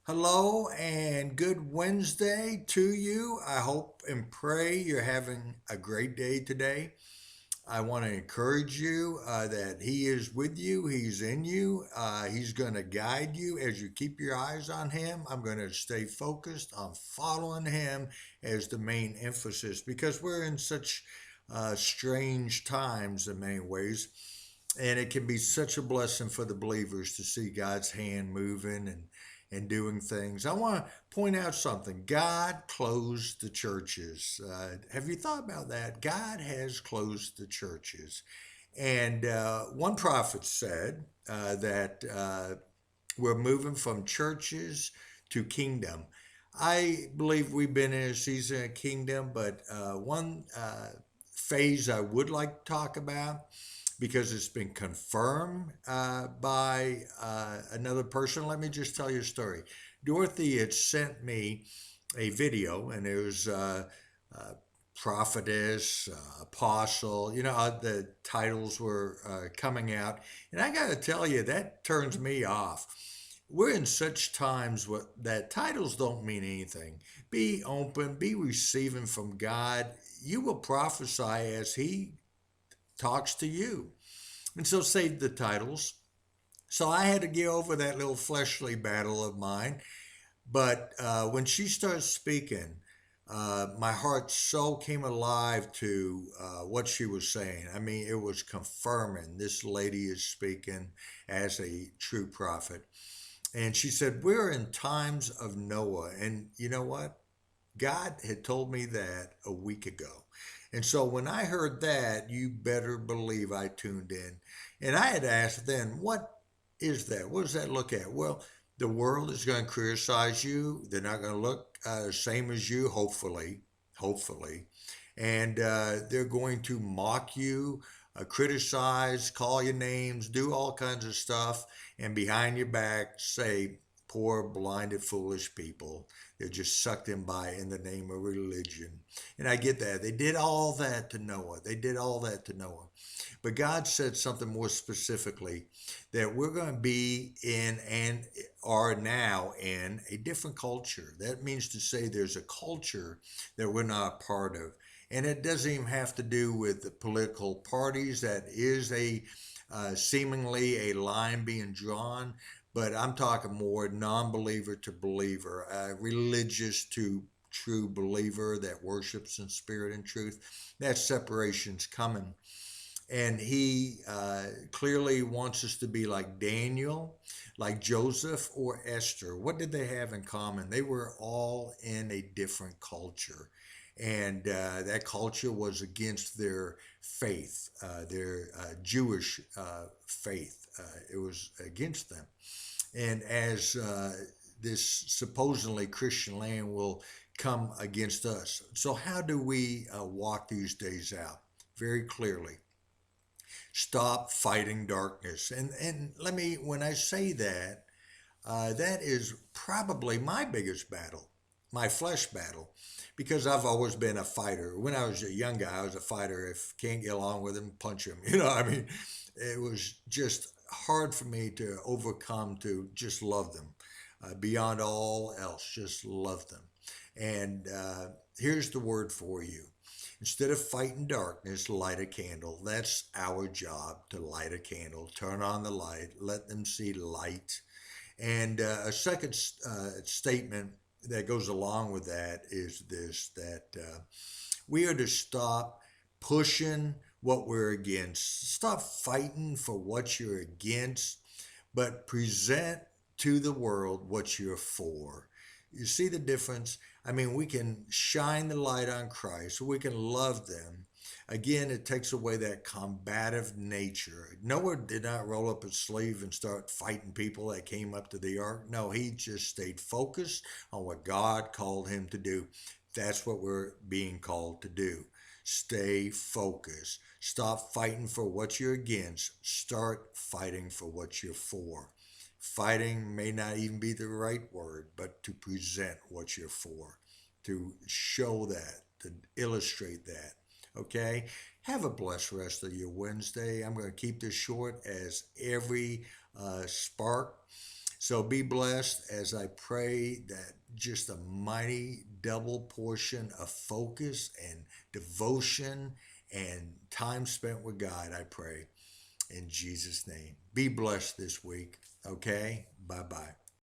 Hello and good Wednesday to you. I hope and pray you're having a great day today. I want to encourage you that He is with you, He's in you, He's going to guide you as you keep your eyes on Him. I'm going to stay focused on following Him as the main emphasis because we're in such strange times in many ways. And it can be such a blessing for the believers to see God's hand moving and doing things. I want to point out something. God closed the churches. Have you thought about that? God has closed the churches. And one prophet said that we're moving from churches to kingdom. I believe we've been in a season of kingdom, but one phase I would like to talk about because it's been confirmed by another person. Let me just tell you a story. Dorothy had sent me a video, and it was prophetess, apostle. The titles were coming out, and I got to tell you, that turns me off. We're in such times that titles don't mean anything. Be open, be receiving from God. You will prophesy as He talks to you. And so save the titles. So I had to get over that little fleshly battle of mine. But when she started speaking, my heart so came alive to what she was saying. I mean, it was confirming this lady is speaking as a true prophet. And she said, we're in times of Noah. And you know what? God had told me that a week ago. And so when I heard that, you better believe I tuned in. And I had asked then, what is that? What does that look at? Well, the world is going to criticize you. They're not going to look the same as you, hopefully. And they're going to mock you, criticize, call you names, do all kinds of stuff, and behind your back say, poor, blinded, foolish people. They're just sucked in by in the name of religion. And I get that. They did all that to Noah. They did all that to Noah. But God said something more specifically that we're going to be in and are now in a different culture. That means to say there's a culture that we're not a part of. And it doesn't even have to do with the political parties. That is a seemingly a line being drawn, but I'm talking more non-believer to believer, religious to true believer that worships in spirit and truth. That separation's coming. And he clearly wants us to be like Daniel, like Joseph, or Esther. What did they have in common? They were all in a different culture. And that culture was against their faith, their Jewish faith. It was against them. And as this supposedly Christian land will come against us. So, how do we walk these days out? Very clearly, stop fighting darkness. And let me, when I say that, that is probably my biggest battle, my flesh battle, because I've always been a fighter. When I was a young guy, I was a fighter. If can't get along with him, punch him. I mean, it was just hard for me to overcome to just love them beyond all else, just love them. And here's the word for you. Instead of fighting darkness, light a candle. That's our job, to light a candle. Turn on the light. Let them see light. And a second statement that goes along with that is this, that we are to stop pushing what we're against. Stop fighting for what you're against, but present to the world what you're for. You see the difference? I mean, we can shine the light on Christ, we can love them. Again, it takes away that combative nature. Noah did not roll up his sleeve and start fighting people that came up to the ark. No, he just stayed focused on what God called him to do. That's what we're being called to do. Stay focused. Stop fighting for what you're against. Start fighting for what you're for. Fighting may not even be the right word, but to present what you're for, to show that, to illustrate that. Okay? Have a blessed rest of your Wednesday. I'm going to keep this short as every spark So be blessed as I pray that just a mighty double portion of focus and devotion and time spent with God, I pray in Jesus' name. Be blessed this week. Okay? Bye bye.